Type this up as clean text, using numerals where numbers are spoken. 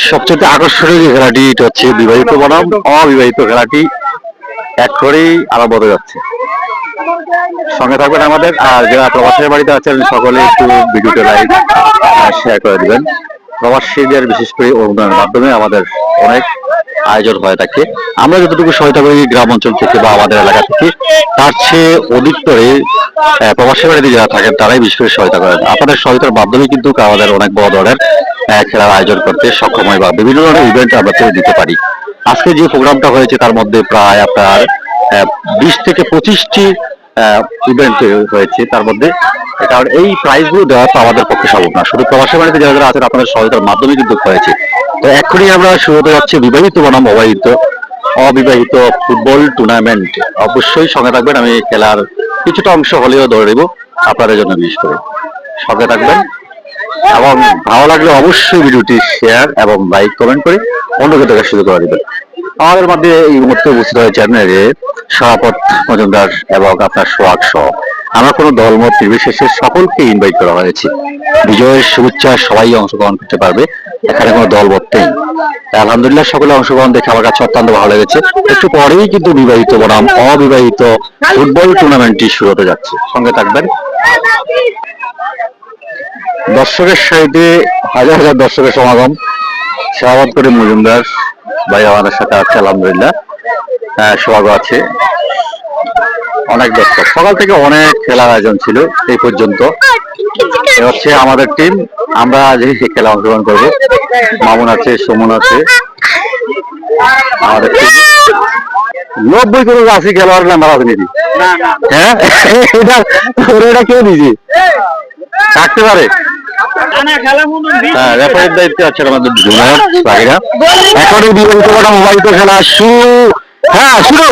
সবচেয়ে আকর্ষণীয় যে খেলাটি এটা হচ্ছে বিবাহিত বনাম অবিবাহিত খেলাটি এক করেই আরম্ভ হতে যাচ্ছে। সঙ্গে থাকবেন আমাদের, আর যারা প্রবাসের বাড়িতে আছেন সকলে একটু ভিডিওটা লাইক শেয়ার করে দিবেন। প্রবাসীদের বিশেষ করে অনুদানের মাধ্যমে আমাদের অনেক আয়োজন হয়ে থাকে। আমরা যতটুকু সহায়তা করি গ্রাম অঞ্চল থেকে বা আমাদের এলাকা থেকে, তার চেয়ে অধিকতরে প্রবাসী বাড়িতে যারা থাকেন তারাই বিশেষ করে সহায়তা করেন। আপনাদের সহায়তার মাধ্যমে কিন্তু আমাদের অনেক বড় ধরনের খেলার আয়োজন করতে সক্ষম হয় বা বিভিন্ন ধরনের ইভেন্ট আমরা তৈরি দিতে পারি। আজকে যে প্রোগ্রামটা হয়েছে তার মধ্যে প্রায় আপনার 20 থেকে 25টি ইভেন্ট হয়েছে। তার মধ্যে কারণ এই প্রাইজগুলো দেওয়া তো আমাদের পক্ষে সম্ভব না, শুধু প্রবাসী বাড়িতে যারা যারা আছেন আপনাদের সহায়তার মাধ্যমে কিন্তু হয়েছে। তো এখনই আমরা শুরু হতে যাচ্ছে বিবাহিত বনাম অবিবাহিত ফুটবল টুর্নামেন্ট। অবশ্যই সঙ্গে থাকবেন, আমি খেলার কিছুটা অংশ হলেও ধরে দেবো আপনাদের জন্য বিশেষ করে। সঙ্গে থাকবেন এবং ভালো লাগলে অবশ্যই ভিডিওটি শেয়ার এবং লাইক কমেন্ট করে অন্যকে দেখার সুযোগ করে দেবেন। আমাদের মধ্যে এই মুহূর্তে উপস্থিত হয়েছে সভাপত মজুমদার এবং আপনার সোহাগ সহ। আমরা কোনো দলমত নির্বিশেষে সকলকে ইনভাইট করা হয়েছে। বিজয়ের শুভেচ্ছা সবাই অংশগ্রহণ করতে পারবে, এখানে কোনো দলমত নেই। আলহামদুলিল্লাহ সকলে অংশগ্রহণ দেখে আমার কাছে অত্যন্ত ভালো লেগেছে। একটু পরেই কিন্তু বিবাহিত বনাম অবিবাহিত ফুটবল টুর্নামেন্টটি শুরু হতে যাচ্ছে। সঙ্গে থাকবেন। দর্শকের সাথে হাজার হাজার দর্শকের সমাগম। সভাপত করে মজুমদার ভাই আমাদের সাথে আছে, আলহামদুলিল্লাহ সোহাগ আছে। অনেক দর্শক, সকাল থেকে অনেক খেলার আয়োজন ছিল এই পর্যন্ত। হচ্ছে আমাদের টিম, আমরা যে খেলা অংশগ্রহণ করবো। মামুন আছে, সুমন আছে, আমাদের টিম 90 করে আশি খেলোয়াড় নাম্বার আছে নাকি? হ্যাঁ, এটা কেউ দিয়েছি থাকতে পারে। হ্যাঁ, রেফারির দায়িত্বে আছে আমাদের জুনিয়র ভাইরা। এখনই বিবাহিত মোবাইল খেলা শুরু। হ্যাঁ শুরু।